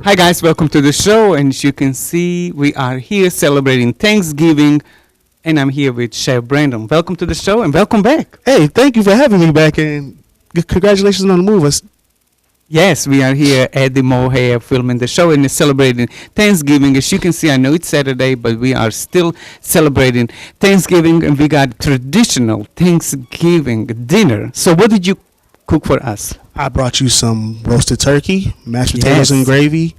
Hi guys, welcome to the show. And as you can see, we are here celebrating Thanksgiving, and I'm here with Chef Brandon. Welcome to the show and welcome back. Hey, thank you for having me back, and congratulations on the move. Yes, we are here at the Mohair filming the show and celebrating Thanksgiving. As you can see, I know it's Saturday, but we are still celebrating Thanksgiving, and we got traditional Thanksgiving dinner. So what did you cook for us? I brought you some roasted turkey, mashed potatoes and gravy,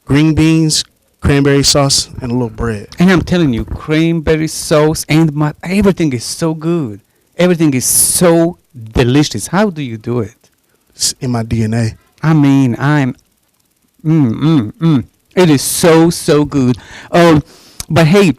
green beans, cranberry sauce, and a little bread. And I'm telling you, cranberry sauce and everything is so good. Everything is so delicious. How do you do it? It's in my DNA. I mean, It is so good. But hey,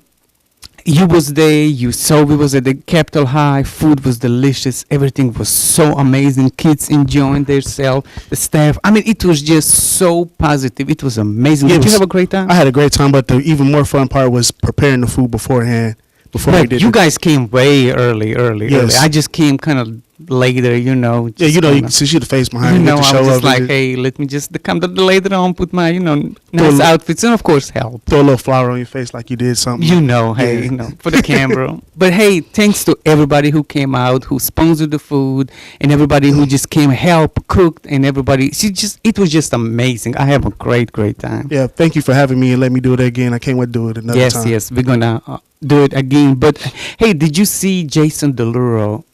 you was there. You saw we was at the Capitol High. Food was delicious. Everything was so amazing. Kids enjoying themselves. The staff. I mean, it was just so positive. It was amazing. Did you have a great time? I had a great time, but the even more fun part was preparing the food beforehand. Before we did you guys came way early. Yes. I just came kind of later, since you're the face behind it, I was just like, hey, let me just come later on, put my, nice outfits, and of course help. Throw a little flour on your face like you did something. For the camera. But hey, thanks to everybody who came out, who sponsored the food, and everybody who just came help, cooked, and everybody. It was just amazing. I have a great time. Yeah, thank you for having me and let me do it again. I can't wait to do it another time. Yes, we're gonna do it again. But hey, did you see Jason Derulo?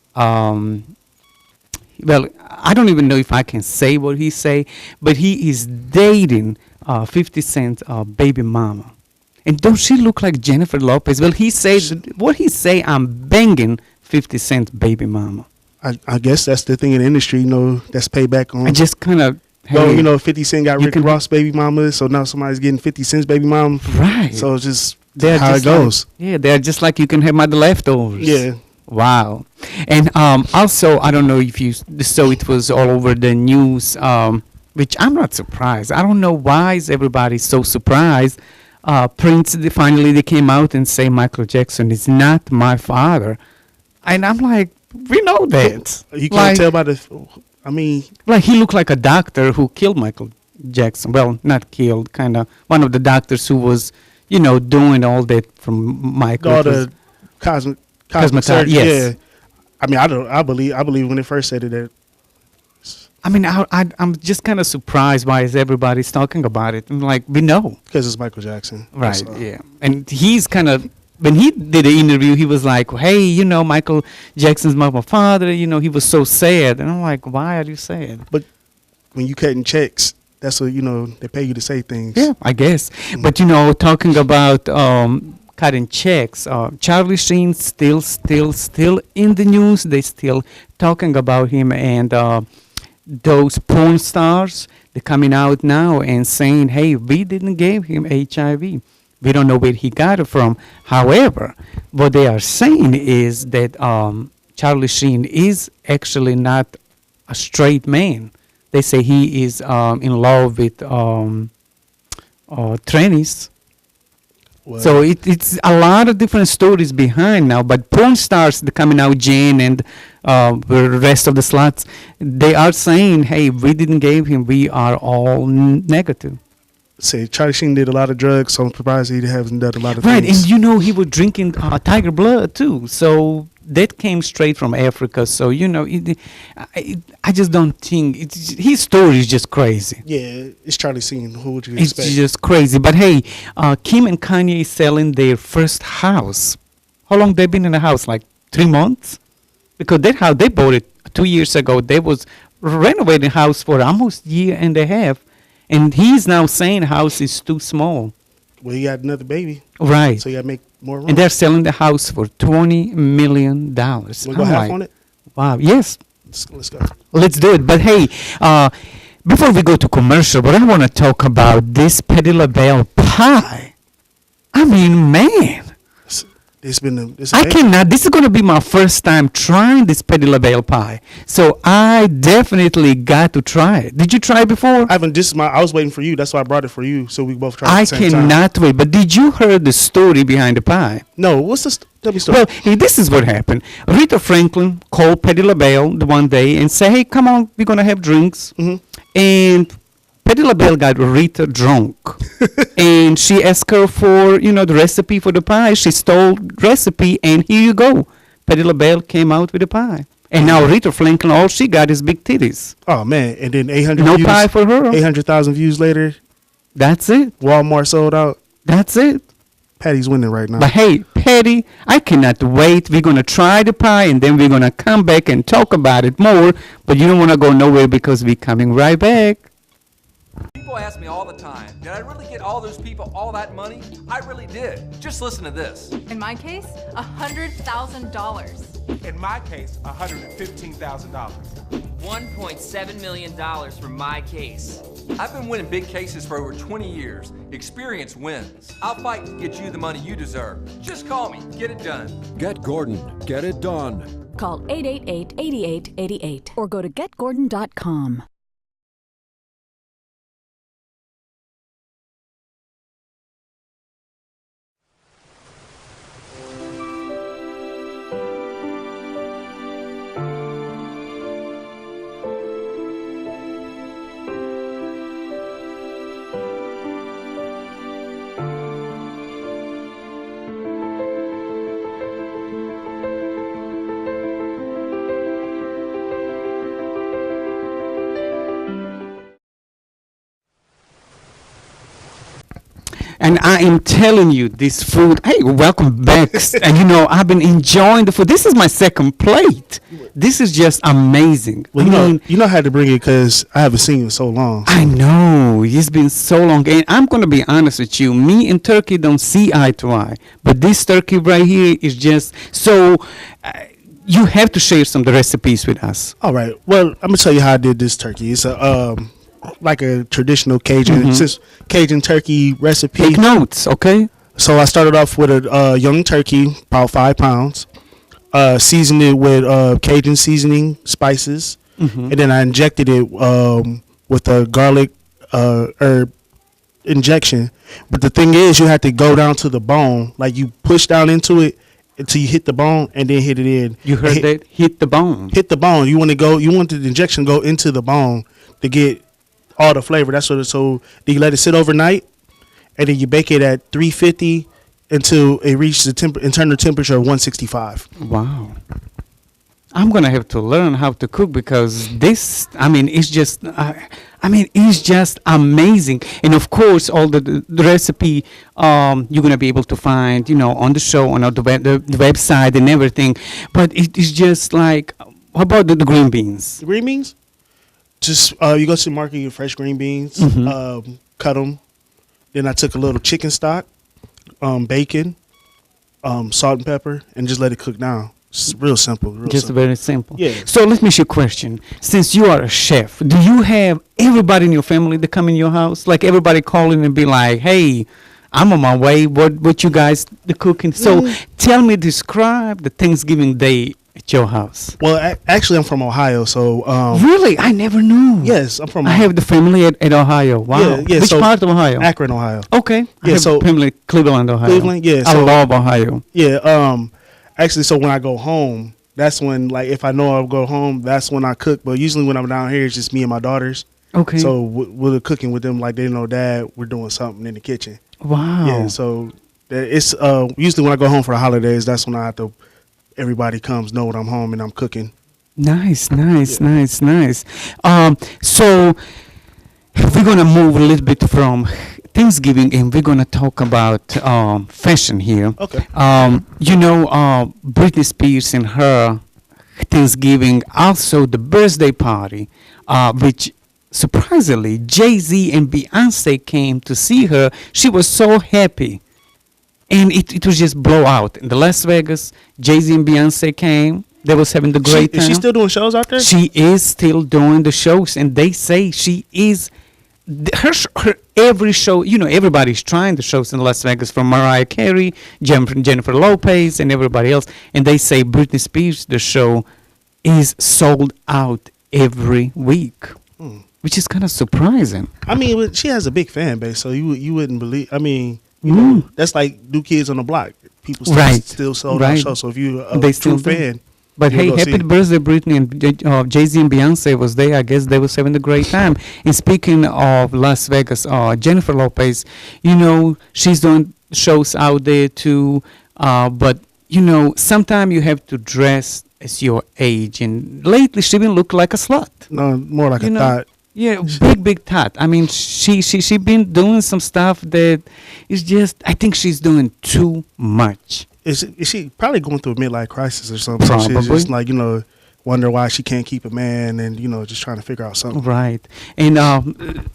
Well, I don't even know if I can say what he say, but he is dating 50 Cent's baby mama. And don't she look like Jennifer Lopez? Well, he says, what he say, I'm banging 50 Cent's baby mama. I guess that's the thing in the industry, that's payback on. I just kind of, 50 Cent got Rick Ross baby mama, so now somebody's getting 50 Cent's baby mama. Right. So it's just how it goes. They're just like you can have my leftovers. Yeah. Wow. And also, I don't know if you saw it was all over the news, which I'm not surprised. I don't know why is everybody so surprised. Prince, finally they came out and say Michael Jackson is not my father. And I'm like, we know that. You can't tell by like he looked like a doctor who killed Michael Jackson. Well, not killed, kind of one of the doctors who was, doing all that from Michael. All the cosmetic, yes. Yeah. I believe when they first said it. I'm just kind of surprised why is everybody's talking about it. I'm like, we know. Because it's Michael Jackson. Right, yeah. And he's kind of, when he did the interview, he was like, hey, Michael Jackson's my father. He was so sad. And I'm like, why are you sad? But when you cutting checks, that's what, they pay you to say things. Yeah, I guess. Mm-hmm. But, talking about cutting checks, Charlie Sheen still in the news. They still talking about him, and those porn stars, they're coming out now and saying, hey, we didn't give him HIV. We don't know where he got it from. However, what they are saying is that Charlie Sheen is actually not a straight man. They say he is in love with trannies. Well, so it's a lot of different stories behind now. But porn stars, they're coming out, Jane and the rest of the sluts, they are saying, hey, we didn't give him. We are all negative. Say Charlie Sheen did a lot of drugs, so I'm surprised he hasn't done a lot of things. Right, and he was drinking tiger blood too. So that came straight from Africa. So I just don't think his story is just crazy. Yeah, it's Charlie Sheen. Who would you expect? It's just crazy. But hey, Kim and Kanye selling their first house. How long they been in the house? Like 3 months? Because that's how they bought it 2 years ago. They was renovating house for almost a year and a half. And he's now saying house is too small. Well, he got another baby. Right. So you got to make more room. And they're selling the house for $20 million. We'll go half on it? Wow. Yes. Let's go. Let's do it. But hey, before we go to commercial, but I want to talk about this Petit LaBelle pie. I mean, man. I cannot. This is going to be my first time trying this Petit LaBelle pie, so I definitely got to try it. Did you try it before? I haven't. I was waiting for you. That's why I brought it for you, so we both try. At the same time. I cannot wait. But did you hear the story behind the pie? No. What's the story? Well, this is what happened. Rita Franklin called Petit LaBelle the one day and said, "Hey, come on, we're going to have drinks." Mm-hmm. And Patti LaBelle got Rita drunk, and she asked her for the recipe for the pie. She stole recipe, and here you go. Patti LaBelle came out with a pie, and now Rita Franklin, all she got is big titties. Oh man! And then 800 No views, pie for her. 800,000 views later, That's it. Walmart sold out. That's it. Patty's winning right now. But hey, Patty, I cannot wait. We're going to try the pie and then we're going to come back and talk about it more. But you don't want to go nowhere because we're coming right back. People ask me all the time, did I really get all those people all that money? I really did. Just listen to this. In my case, $100,000. In my case, $115,000. $1.7 million for my case. I've been winning big cases for over 20 years. Experience wins. I'll fight to get you the money you deserve. Just call me. Get it done. Get Gordon. Get it done. Call 888-8888 or go to getgordon.com. And I am telling you, this food. Hey, welcome back. And I've been enjoying the food. This is my second plate. This is just amazing. Well, you know I had to bring it because I haven't seen you in so long. I know. It's been so long. And I'm going to be honest with you. Me and turkey don't see eye to eye. But this turkey right here is just so. You have to share some of the recipes with us. All right. Well, I'm gonna tell you how I did this turkey. It's like a traditional Cajun, it's just Cajun turkey recipe. Take notes, okay? So I started off with a young turkey, about 5 pounds. Seasoned it with Cajun seasoning spices, and then I injected it with a garlic herb injection. But the thing is, you have to go down to the bone, like you push down into it until you hit the bone, and then hit it in. You heard that? Hit the bone. Hit the bone. You want the injection to go into the bone to get all the flavor. That's what. So you let it sit overnight, and then you bake it at 350 until it reaches the internal temperature of 165. Wow. I'm gonna have to learn how to cook because this. It's just. It's just amazing. And of course, all the recipe you're gonna be able to find, on the show, on the website and everything. But it is just like, how about the green beans? The green beans. Just you go to the market, get fresh green beans, cut them. Then I took a little chicken stock, bacon, salt and pepper, and just let it cook down. It's real simple. Very simple. Yeah. So let me ask you a question. Since you are a chef, do you have everybody in your family that come in your house? Like everybody calling and be like, "Hey, I'm on my way. What you guys the cooking?" So tell me, describe the Thanksgiving Day at your house. Well, actually, I'm from Ohio, so really, I never knew. Yes, I'm from. I have the family at Ohio. Wow. Yeah. Which So part of Ohio? Akron, Ohio. Okay. I have so family Cleveland, Ohio. Cleveland, yeah. I So, love Ohio. yeah. Actually, so when I go home, that's when, like, if I know I'll go home, that's when I cook. But usually when I'm down here, it's just me and my daughters. Okay. So we're cooking with them, like they know Dad. We're doing something in the kitchen. Wow. Yeah. So it's usually when I go home for the holidays, that's when I have to. Everybody comes, know when I'm home and I'm cooking. Nice. So we're gonna move a little bit from Thanksgiving, and we're gonna talk about fashion here. Okay. Britney Spears and her Thanksgiving, also the birthday party, which surprisingly Jay-Z and Beyonce came to see her. She was so happy, and it was just blow out in the Las Vegas. Jay-Z and Beyonce came. They was having the great time. Is she still doing shows out there? She is still doing the shows, and they say she is. Her every show, everybody's trying the shows in Las Vegas, from Mariah Carey, Jennifer Lopez, and everybody else. And they say Britney Spears, the show, is sold out every week, which is kind of surprising. I mean, she has a big fan base, so you wouldn't believe. I mean, that's like New Kids on the Block. People still sold out shows. So if you're a true fan, But You'll hey, go happy see. birthday, Britney, and Jay-Z and Beyonce was there. I guess they was having a great time. And speaking of Las Vegas, Jennifer Lopez, she's doing shows out there too. But sometimes you have to dress as your age. And lately, she been look like a slut. No, more like You a know, thought. Yeah, big tot. I mean, she been doing some stuff that is just. I think she's doing too much. Is she probably going through a midlife crisis or something? So she's Probably. just like, wonder why she can't keep a man and, just trying to figure out something. Right. And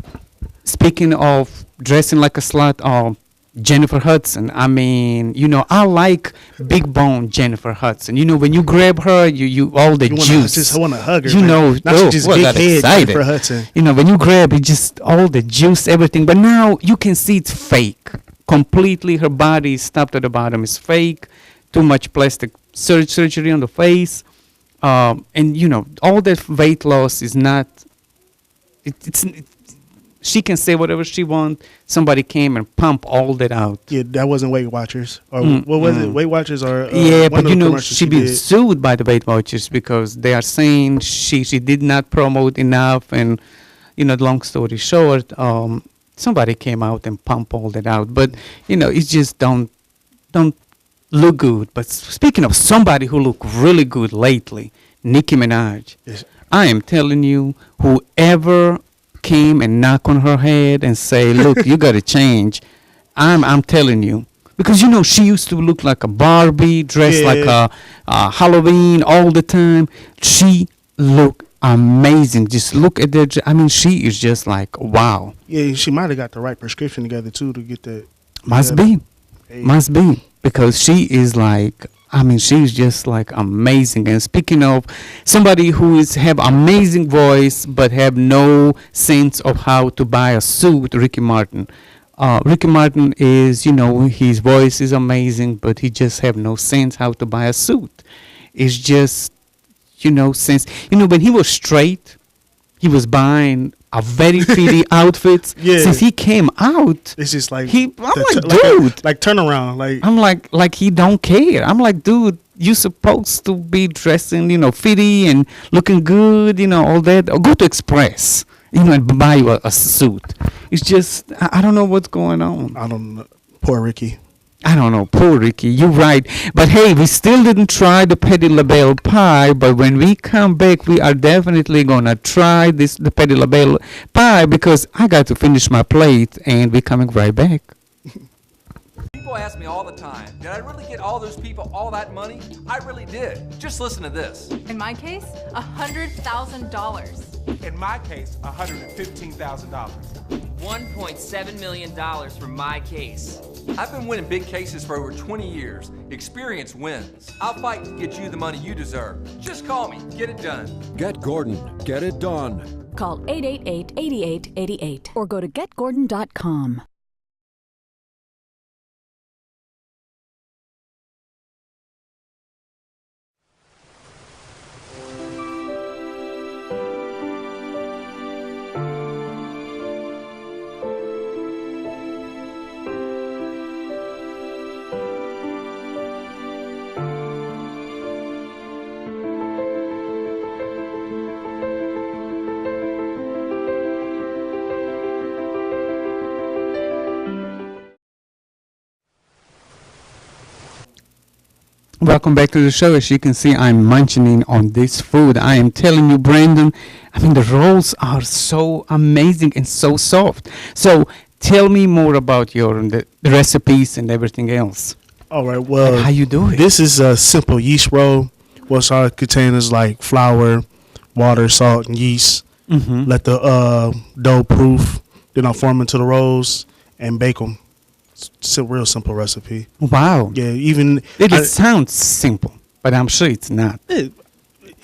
speaking of dressing like a slut, Jennifer Hudson. I mean, I like big bone Jennifer Hudson. When you grab her, you all the juice. I want to hug her. Now she just big got head excited. Jennifer Hudson. When you grab it, just all the juice, everything. But now you can see it's fake. Completely, her body is stopped at the bottom. It's fake. Too much plastic surgery on the face. And all that weight loss is not. She can say whatever she wants. Somebody came and pump all that out. Yeah, that wasn't Weight Watchers. Or what was it? Weight Watchers or Yeah, one but of the commercials she been did. sued by the Weight Watchers because they are saying she did not promote enough, and long story short, somebody came out and pumped all that out. But it just don't look good. But speaking of somebody who look really good lately, Nicki Minaj. Yes. I am telling you, whoever came and knock on her head and say, look, you got to change. I'm telling you. Because, she used to look like a Barbie, dressed like a Halloween all the time. She looked amazing. Just look at that. I mean, she is just like, wow. Yeah, she might have got the right prescription together, too, to get that. Must be. Because she is like, she's just like amazing. And speaking of somebody who have amazing voice but have no sense of how to buy a suit, Ricky Martin. Ricky Martin is, his voice is amazing, but he just have no sense how to buy a suit. It's just, since, when he was straight, he was buying a very pretty outfits. Yeah. Since he came out, It's just like I'm like, dude. like turnaround. Like I'm like he don't care. I'm like, dude, you supposed to be dressing, fitty and looking good, all that. Or go to Express, and buy you a suit. It's just I don't know what's going on. I don't know. Poor Ricky. I don't know, poor Ricky. You're right. But hey, we still didn't try the Petit LaBelle pie. But when we come back, we are definitely gonna try the Petit LaBelle pie because I got to finish my plate, and we're coming right back. People ask me all the time, did I really get all those people all that money? I really did. Just listen to this. In my case, $100,000. In my case, $115,000. $1.7 million for my case. I've been winning big cases for over 20 years. Experience wins. I'll fight to get you the money you deserve. Just call me. Get it done. Get Gordon. Get it done. Call 888-8888 or go to getgordon.com. Welcome back to the show. As you can see, I'm munching on this food. I am telling you, Brandon, the rolls are so amazing and so soft. So tell me more about the recipes and everything else. All right. Well, How you do it? This is a simple yeast roll. What's our containers like flour, water, salt, and yeast. Mm-hmm. Let the dough proof. Then I'll form into the rolls and bake them. It's a real simple recipe. Wow. Yeah, even It sounds simple, but I'm sure it's not.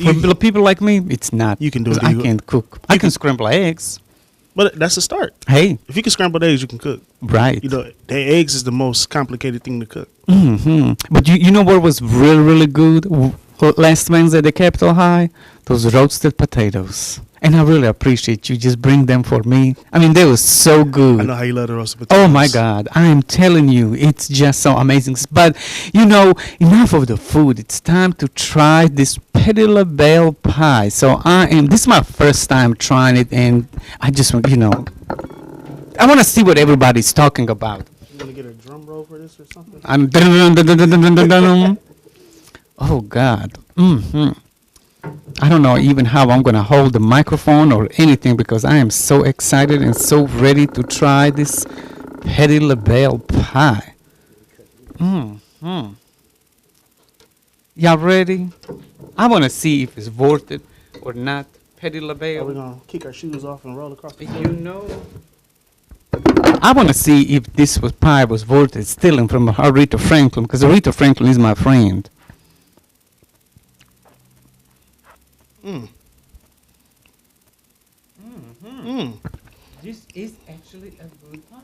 For people like me, it's not. You can do it. 'Cause I can't cook. I can scramble eggs. But that's a start. Hey, If you can scramble eggs, you can cook. right. The eggs is the most complicated thing to cook. Hmm. But you know what was really, really good last Wednesday at the Capitol High? Those roasted potatoes. And I really appreciate you just bring them for me. I mean, they were so good. I know how you love the roasted potatoes. Oh my God, I am telling you, it's just so amazing. But, enough of the food. It's time to try this Petit LaBelle pie. So this is my first time trying it, and I just want, I want to see what everybody's talking about. You want to get a drum roll for this or something? Oh God. I don't know even how I'm going to hold the microphone or anything because I am so excited and so ready to try this Petit LaBelle pie. Y'all ready? I want to see if it's worth it or not. Petit Are we LaBelle. going to kick our shoes off and roll across the floor? I want to see if this pie was worth it stealing from Aretha Franklin because Aretha Franklin is my friend. This is actually a good pie.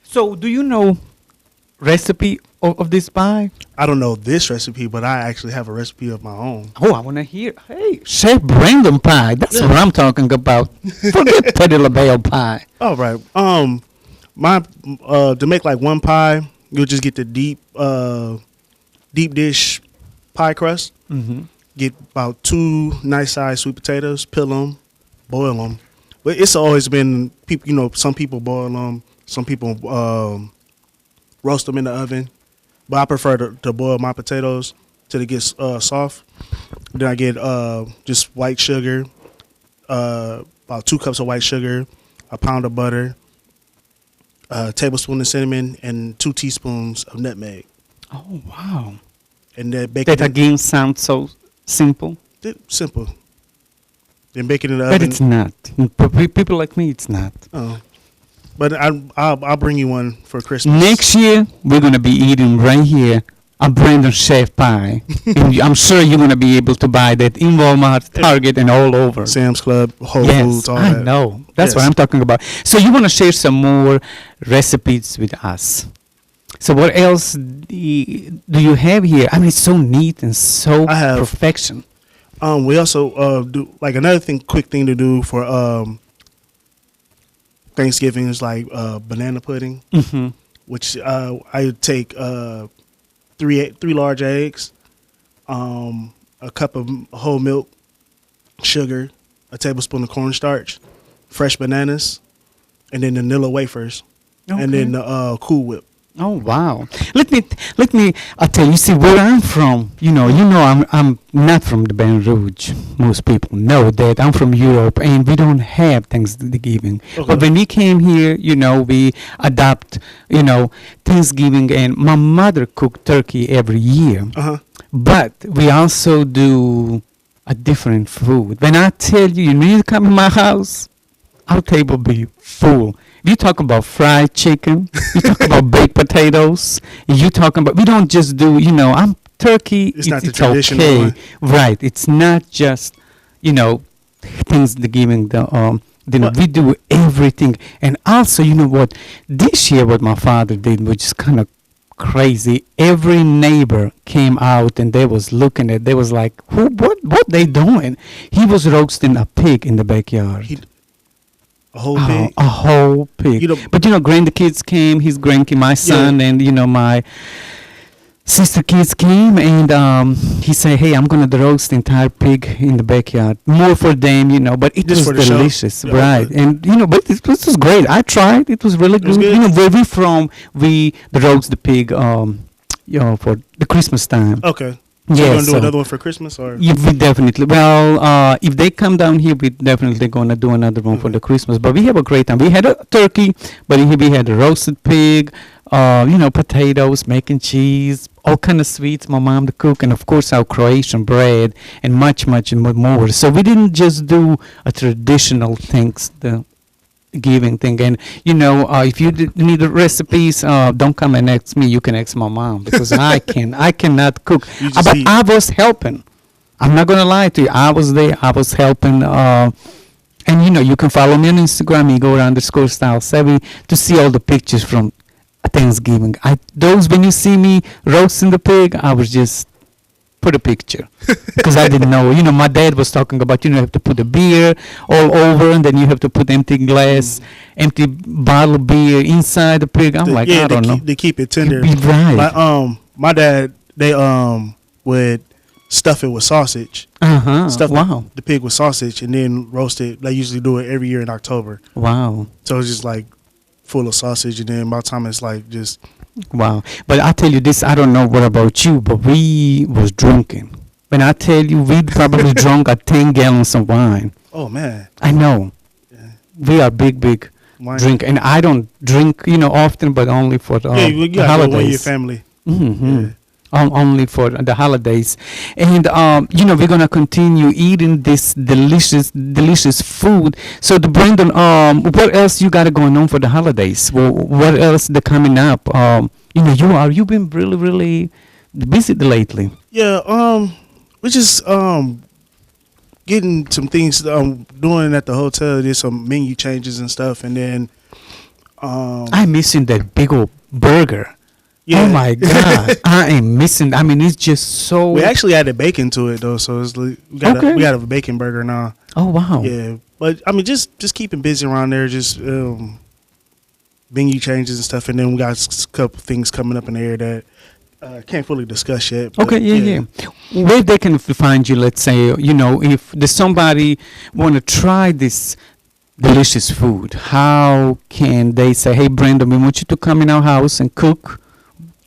So, do you know recipe of this pie? I don't know this recipe, but I actually have a recipe of my own. Oh, I want to hear. Hey, Chef Brandon pie. That's what I'm talking about. Forget Petit LaBelle pie. All right. To make like one pie, you'll just get the deep dish pie crust. Mm-hmm. Get about 2 nice sized sweet potatoes, peel them, boil them. But it's always been people. Some people boil them, some people roast them in the oven. But I prefer to boil my potatoes till it gets soft. Then I get just white sugar, about 2 cups of white sugar, a pound of butter, a tablespoon of cinnamon, and 2 teaspoons of nutmeg. Oh, wow. And then bake That it. again sounds so simple. Simple. Then bake it in the But oven. it's not. For people like me, it's not. Oh. But I'll bring you one for Christmas. Next year, we're going to be eating right here a Brandon Chef pie. And I'm sure you're going to be able to buy that in Walmart, Target, and all over. Sam's Club, Whole Yes, Foods, all I that. know. That's what Yes. I'm talking about. So you want to share some more recipes with us. So what else do you have here? I mean, it's so neat and so I have- perfection. We also do like another quick thing to do for Thanksgiving is like banana pudding, Mm-hmm. which I would take 3 large eggs, a cup of whole milk, sugar, a tablespoon of cornstarch, fresh bananas, and then vanilla wafers, and then the Cool Whip. Oh wow! Let me. I tell you. See where I'm from. I'm not from the Baton Rouge. Most people know that I'm from Europe, and we don't have Thanksgiving. Okay. But when we came here, we adopt, Thanksgiving, and my mother cooked turkey every year. But we also do a different food. When I tell you, you need to come to my house, our table be full. You talk about fried chicken. You talk about baked potatoes. You talking about. We don't just do. I'm turkey. It's not the traditional okay, one. right? It's not just Thanksgiving. We do everything. And also, you know what? This year, what my father did was just kind of crazy. Every neighbor came out and they was looking at. They was like, what they doing? He was roasting a pig in the backyard. A whole pig. A whole pig. But grandkids came. His grandkid, my son, and my sister kids came, and he said, "Hey, I'm gonna roast the entire pig in the backyard, more for them, But it Just was for the show? delicious, Yeah, right? okay. And but it was great. I tried. It was really was good. good? Where we from, we roast the pig, for the Christmas time. Okay. So Yeah, you're gonna do so- another one for Christmas, or Yeah, we definitely. Well, if they come down here, we definitely gonna do another one for the Christmas. But we have a great time. We had a turkey, but we had a roasted pig, potatoes, mac and cheese, all kind of sweets. My mom to cook, and of course our Croatian bread, and much more. So we didn't just do a traditional Thanksgiving thing. And if you need the recipes, don't come and ask me. You can ask my mom because I cannot cook. You just But eat. I was helping. I'm not gonna lie to you. I was there. I was helping. And you can follow me on Instagram, Igor_Style7, to see all the pictures from Thanksgiving. When you see me roasting the pig, I was just put a picture because I didn't know. You know, my dad was talking about, you have to put the beer all over and then you have to put empty glass, empty bottle of beer inside the pig. I'm like, I don't know. They keep it tender. Right. My dad, they would stuff it with sausage. Stuff the pig with sausage and then roast it. They usually do it every year in October. Wow. So it's just like full of sausage, and then by the time it's like just. Wow. But I tell you this, I don't know what about you, but we was drinking. When I tell you, we probably drunk 10 gallons of wine. Oh, man. I know. Yeah. We are big Wine. drink. And I don't drink, often, but only for the you the gotta holidays. go with your family. Mm-hmm. Yeah. Only for the holidays. And, we're going to continue eating this delicious food. So, Brandon, what else you got going on for the holidays? What else is coming up? You've been really, really busy lately. Yeah, we're just getting some things doing at the hotel. There's some menu changes and stuff. And then... I'm missing that big old burger. Yeah. Oh my God, I am missing. I mean, it's just so. We actually added bacon to it though, so it's we got a bacon burger now. Oh wow. Yeah, but I mean, just keeping busy around there, just menu changes and stuff, and then we got a couple things coming up in the air that can't fully discuss yet. Okay, yeah. Where they can find you? Let's say if there's somebody want to try this delicious food, how can they say, "Hey, Brandon, we want you to come in our house and cook"?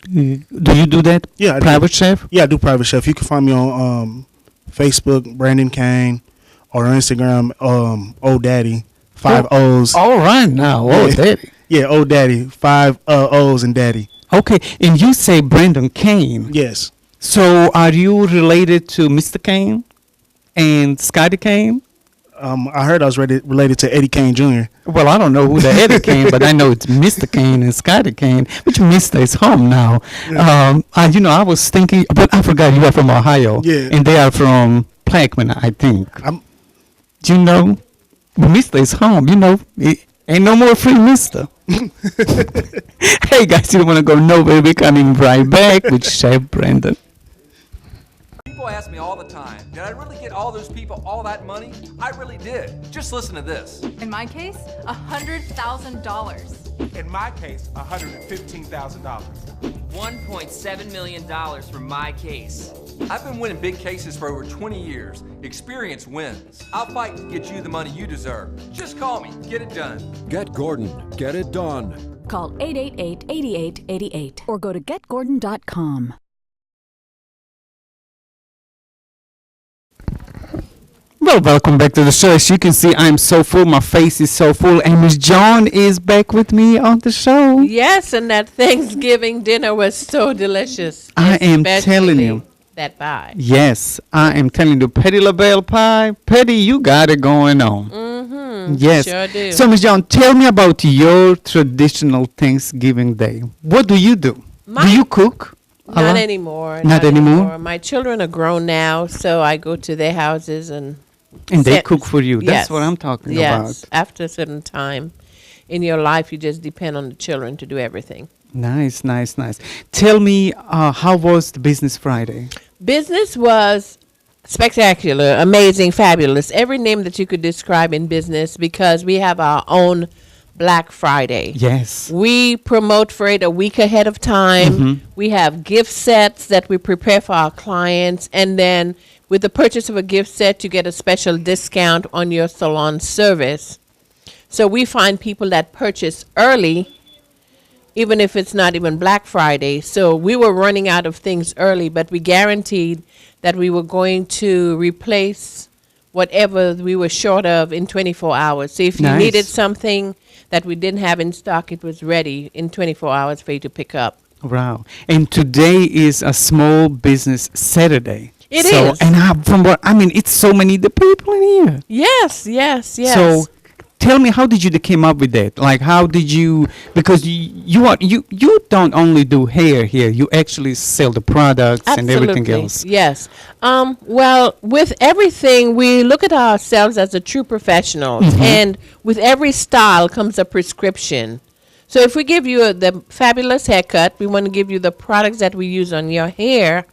Do you do that? Yeah, private chef. Yeah, I do private chef. You can find me on Facebook, Brandon Kane, or on Instagram, Old Daddy, 5 O's. All right now, Old Daddy. Yeah, Old Daddy, 5 O's and Daddy. Okay, and you say Brandon Kane. Yes. So are you related to Mr. Kane and Scotty Kane? I heard I was related to Eddie Kane Jr. Well, I don't know who the Eddie Kane, but I know it's Mr. Kane and Scotty Kane, which Mr. is home now. Yeah. I was thinking, but I forgot you are from Ohio. Yeah. And they are from Plaquemine, I think. Do you know? Mr. is home. Ain't no more free Mr. Hey, guys, you don't want to go nowhere. We're coming right back with Chef Brandon. People ask me all the time, did I really get all those people all that money? I really did. Just listen to this. In my case, $100,000. In my case, $115,000. $1.7 million for my case. I've been winning big cases for over 20 years. Experience wins. I'll fight to get you the money you deserve. Just call me. Get it done. Get Gordon. Get it done. Call 888-8888 or go to getgordon.com. Well, welcome back to the show. As you can see, I'm so full. My face is so full. And Miss Joan is back with me on the show. Yes, and that Thanksgiving dinner was so delicious. I am telling you. That pie. Yes, I am telling you. Petty LaBelle pie. Petty, you got it going on. Mm-hmm. Yes. Sure do. So, Miss Joan, tell me about your traditional Thanksgiving day. What do you do? Do you cook? Not anymore. Not anymore? My children are grown now, so I go to their houses and they cook for you. That's yes. what I'm talking yes. about. After a certain time in your life, you just depend on the children to do everything. Nice. Tell me, how was the Business Friday? Business was spectacular, amazing, fabulous. Every name that you could describe in business, because we have our own Black Friday. Yes. We promote for it a week ahead of time. Mm-hmm. We have gift sets that we prepare for our clients. And then with the purchase of a gift set, you get a special discount on your salon service. So we find people that purchase early, even if it's not even Black Friday. So we were running out of things early, but we guaranteed that we were going to replace whatever we were short of in 24 hours. So if you Nice. needed something that we didn't have in stock, it was ready in 24 hours for you to pick up. Wow. And today is a Small Business Saturday. It so, is. And from what I mean, it's so many the people in here. Yes. So tell me, how did you came up with that? Like, how did you? Because you don't only do hair here. You actually sell the products and everything else. Yes. Well, with everything, we look at ourselves as a true professional, and with every style comes a prescription. So if we give you the fabulous haircut, we want to give you the products that we use on your hair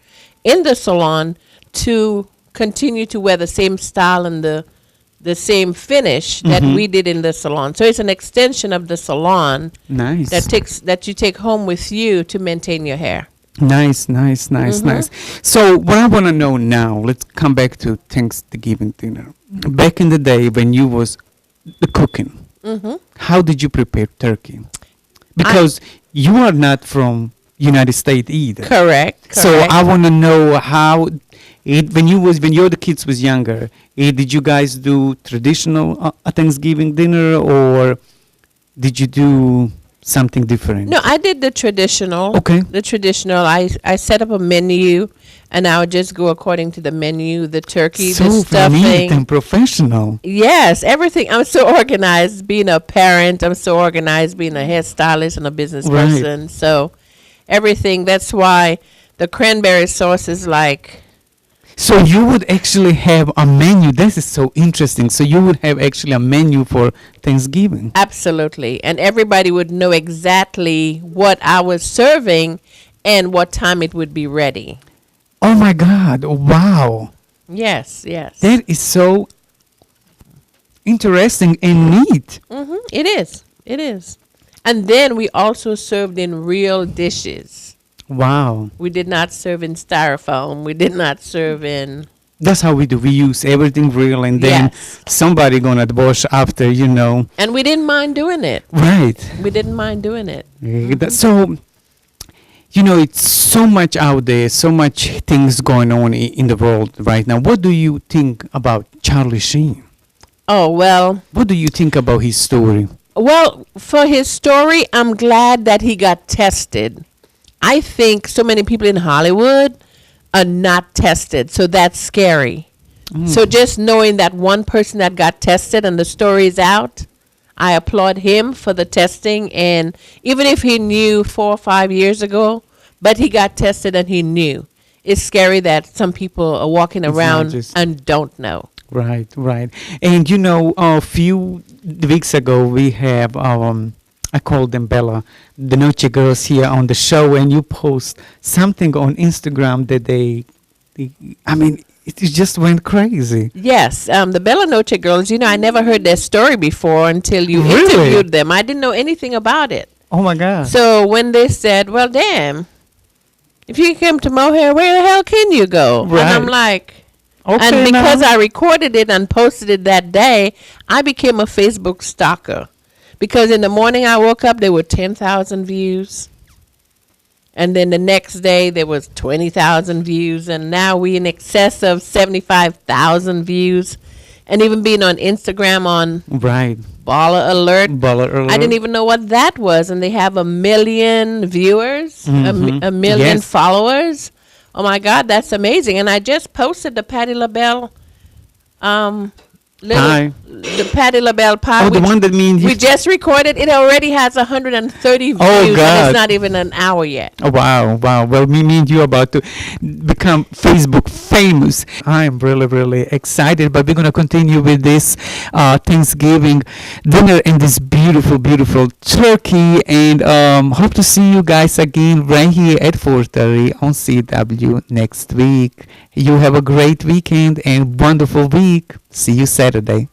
in the salon to continue to wear the same style and the same finish that we did in the salon. So it's an extension of the salon Nice. that you take home with you to maintain your hair. Nice. So what I want to know now, let's come back to Thanksgiving dinner. Back in the day when you was the cooking, how did you prepare turkey? Because you are not from United States either. Correct. So I want to know how when your the kids was younger, did you guys do traditional Thanksgiving dinner, or did you do something different? No, I did the traditional. Okay. The traditional. I set up a menu, and I would just go according to the menu. The turkey, So the neat stuffing. and professional. Yes, everything. I'm so organized being a parent. I'm so organized being a hairstylist and a business Right. person. So everything. That's why the cranberry sauce is like. So you would actually have a menu. This is so interesting. So you would have actually a menu for Thanksgiving. Absolutely. And everybody would know exactly what I was serving and what time it would be ready. Oh my God! Wow, Yes. that is so interesting and neat. It is. It is. And then we also served in real dishes. Wow, We did not serve in styrofoam. We did not serve in. that's how we do. We use everything real, and then Yes. somebody gonna wash after. And we didn't mind doing it. Right. We didn't mind doing it. So, it's so much out there, so much things going on in the world right now. What do you think about Charlie Sheen? Oh, well. What do you think about his story? Well, for his story, I'm glad that he got tested. I think so many people in Hollywood are not tested, so that's scary. So just knowing that one person that got tested and the story is out, I applaud him for the testing. And even if he knew 4 or 5 years ago, but he got tested and he knew. It's scary that some people are walking It's not around just- and don't know. Right. And a few weeks ago we have I call them Bella, the Noche girls here on the show, and you post something on Instagram that it just went crazy. Yes, the Bella Noche girls, I never heard their story before until you Really? interviewed them. I didn't know anything about it. Oh my God. So when they said, well, damn, if you came to Mohair, where the hell can you go? Right. And I'm like, Okay, and because now. I recorded it and posted it that day, I became a Facebook stalker. Because in the morning I woke up, there were 10,000 views. And then the next day there was 20,000 views. And now we in excess of 75,000 views. And even being on Instagram on Right. Baller Alert. Baller alert. I didn't even know what that was. And they have 1 million viewers, a million Yes. followers. Oh my God, that's amazing. And I just posted the Patti LaBelle Pie. the Patti LaBelle pie. Oh, the one that means we just recorded. It already has 130 views. Oh, And God. it's not even an hour yet. Oh, wow. Well, me and you are about to become Facebook famous. I'm really, really excited, but we're going to continue with this Thanksgiving dinner and this beautiful, beautiful turkey, and hope to see you guys again right here at 4:30 on CW next week. You have a great weekend and wonderful week. See you Saturday.